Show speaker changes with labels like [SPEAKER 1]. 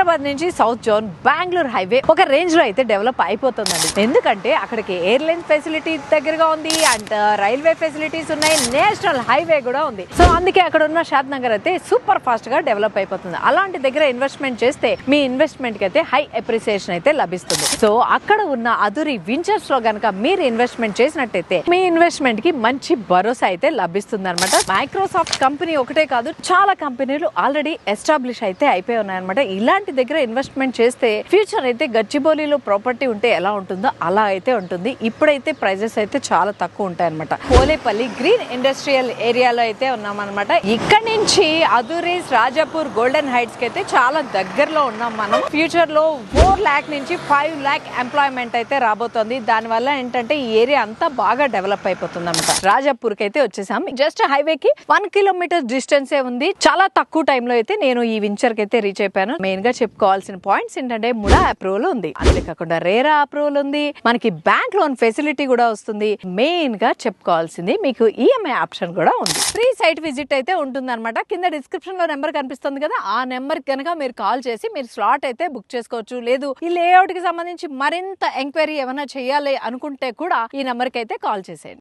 [SPEAKER 1] హైదరాబాద్ నుంచి south zone Bengaluru highway ఒక range లో అయితే డెవలప్ అయిపోతుందండి. ఎందుకంటే అక్కడికి ఎయిర్లైన్ ఫెసిలిటీ దగ్గరగా ఉంది అండ్ రైల్వే ఫెసిలిటీస్ ఉన్నాయి, నేషనల్ హైవే కూడా ఉంది. సో అందుకే అక్కడ ఉన్న షాద్ నగర్ అయితే సూపర్ ఫాస్ట్ గా డెవలప్ అయిపోతుంది. అలాంటి దగ్గర ఇన్వెస్ట్మెంట్ చేస్తే మీ ఇన్వెస్ట్మెంట్ కి అయితే హై అప్రిసియేషన్ అయితే లభిస్తుంది. సో అక్కడ ఉన్న అదురి వెంచర్స్ లో గనక మీరు ఇన్వెస్ట్మెంట్ చేసినట్టయితే మీ ఇన్వెస్ట్మెంట్ కి మంచి భరోసా అయితే లభిస్తుంది అనమాట. మైక్రోసాఫ్ట్ కంపెనీ ఒకటే కాదు, చాలా కంపెనీలు ఆల్రెడీ ఎస్టాబ్లిష్ అయితే అయిపోయి ఉన్నాయన్నమాట. ఇలాంటి దగ్గర ఇన్వెస్ట్మెంట్ చేస్తే ఫ్యూచర్ అయితే గచ్చిబౌలిలో ప్రాపర్టీ ఉంటే ఎలా ఉంటుందో అలా అయితే ఉంటుంది. ఇప్పుడైతే ప్రైజెస్ అయితే చాలా తక్కువ ఉంటాయి అనమాట. పోలేపల్లి గ్రీన్ ఇండస్ట్రియల్ ఏరియాలో అయితే ఉన్నామన్నమాట. ఇక్కడ నుంచి అదురీస్ రాజాపూర్ గోల్డెన్ హైట్స్ కి అయితే చాలా దగ్గరలో ఉన్నాం మనం. ఫ్యూచర్ లో 4 lakh నుంచి 5 lakh ఎంప్లాయ్మెంట్ అయితే రాబోతోంది. దాని వల్ల ఏంటంటే ఈ ఏరియా అంతా బాగా డెవలప్ అయిపోతుంది అనమాట. రాజాపూర్ కి అయితే వచ్చేసాం. జస్ట్ హైవే కి 1 kilometer డిస్టెన్స్ ఉంది. చాలా తక్కువ టైం లో అయితే నేను ఈ వెంచర్ కి అయితే రీచ్ అయిపోయాను. మెయిన్ గా చెప్పుకోవాల్సిన పాయింట్స్ ఏంటంటే ముడా అప్రూవల్ ఉంది, అంతేకాకుండా రేరా అప్రూవల్ ఉంది, మనకి బ్యాంక్ లోన్ ఫెసిలిటీ కూడా వస్తుంది. మెయిన్ గా చెప్పుకోవాల్సింది మీకు ఈఎంఐ ఆప్షన్ కూడా ఉంది. ఫ్రీ సైట్ విజిట్ అయితే ఉంటుంది అనమాట. కింద డిస్క్రిప్షన్ లో నెంబర్ కనిపిస్తుంది కదా, ఆ నెంబర్ కనుక మీరు కాల్ చేసి మీరు స్లాట్ అయితే బుక్ చేసుకోవచ్చు. లేదు ఈ లేఅవుట్ కి సంబంధించి మరింత ఎంక్వైరీ ఏమైనా చేయాలి అనుకుంటే కూడా ఈ నెంబర్ కి అయితే కాల్ చేసేయండి.